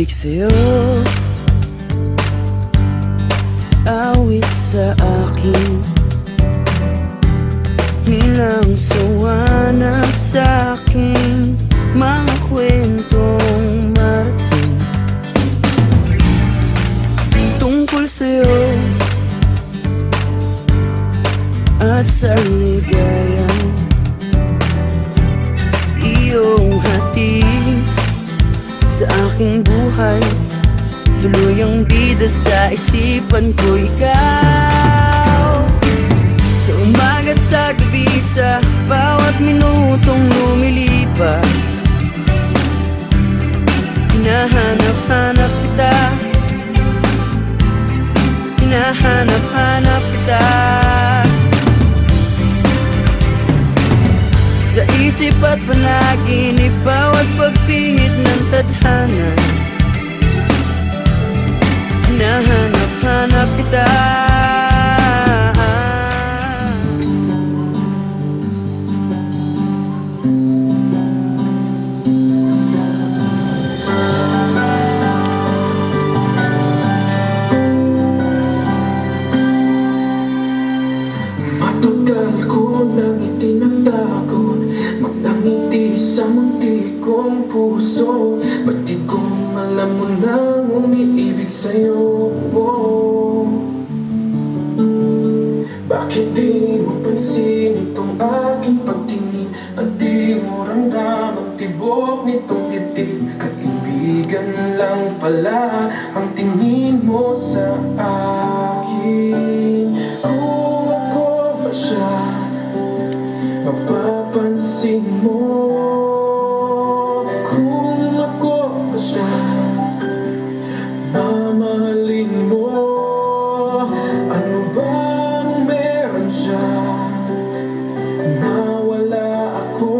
pag-ibig sa'yo, awit sa akin, nilang sawa na sa'king mga kwentong marating tungkol sa'yo at sa ligayang iyong hatid sa aking buhay. Tuluyang bida sa isipan ko ikaw, sa umaga't sa gabi, sa bawat minutong lumilipas. Hinahanap-hanap kita, hinahanap-hanap kita, sa isip at panaginip, bawat pagpihit ng tadhana. Hinahanap-hanap kita. Matagal ko nang itinatago, magdangiti sa munti kong puso. Ba't di ko alam mo nang umiibig sa'yo? Bakit di mo pansin itong aking pagtingin? At di mo ramdam ang tibok nitong dibdib? Kaibigan lang pala ang tingin mo sa akin. Kung ako ba siya, mapapansin mo. Kung ako ba siya, mamahalin mo. Ano bang meron siya na wala ako?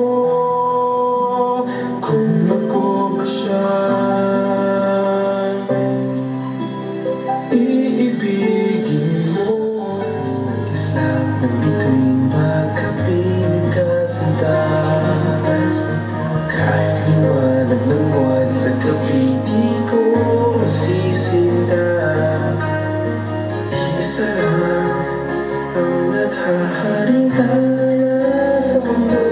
Kung ako ba siya, iibigin mo. Nandito'y magkapiling ka sa taas, kahit liwanag ng buwan sa gabi, di ko masisinda. Isa lang ang naghaharingaya sa mundo,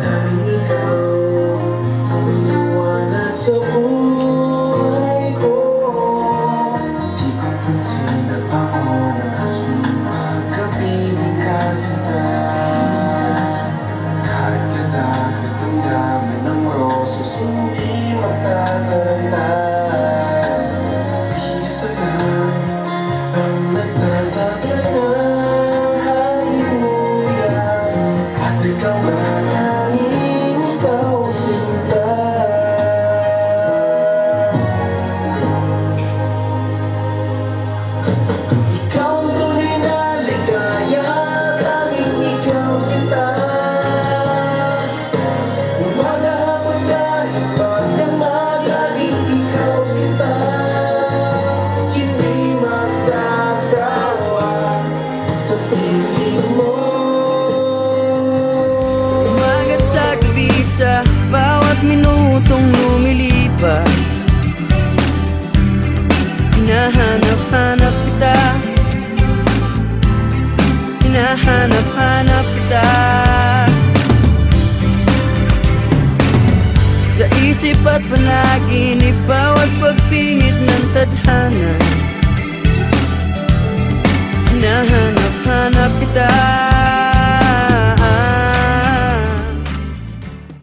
tanging ikaw ang liwanag sa buhay ko. Di ko pansin na ako nakaswing pagkapiling ka sa taas, kahit kadagat ang dami ng rosas, hindi matataranta. Isa lang ang nagtatapos ng halimuya, at ikaw maraming ikaw sinta. Ikaw ang tunay na ligaya, tanging ikaw sinta. Umaga, hapon, kahit magdamag, laging ikaw sinta. Hindi masasawa sa piling mo. Sa umaga't sa gabi, sa bawat minutong lumilipas. Hinahanap-hanap kita, hinahanap-hanap kita, sa isip at panaginip, bawat pagpihit ng tadhana.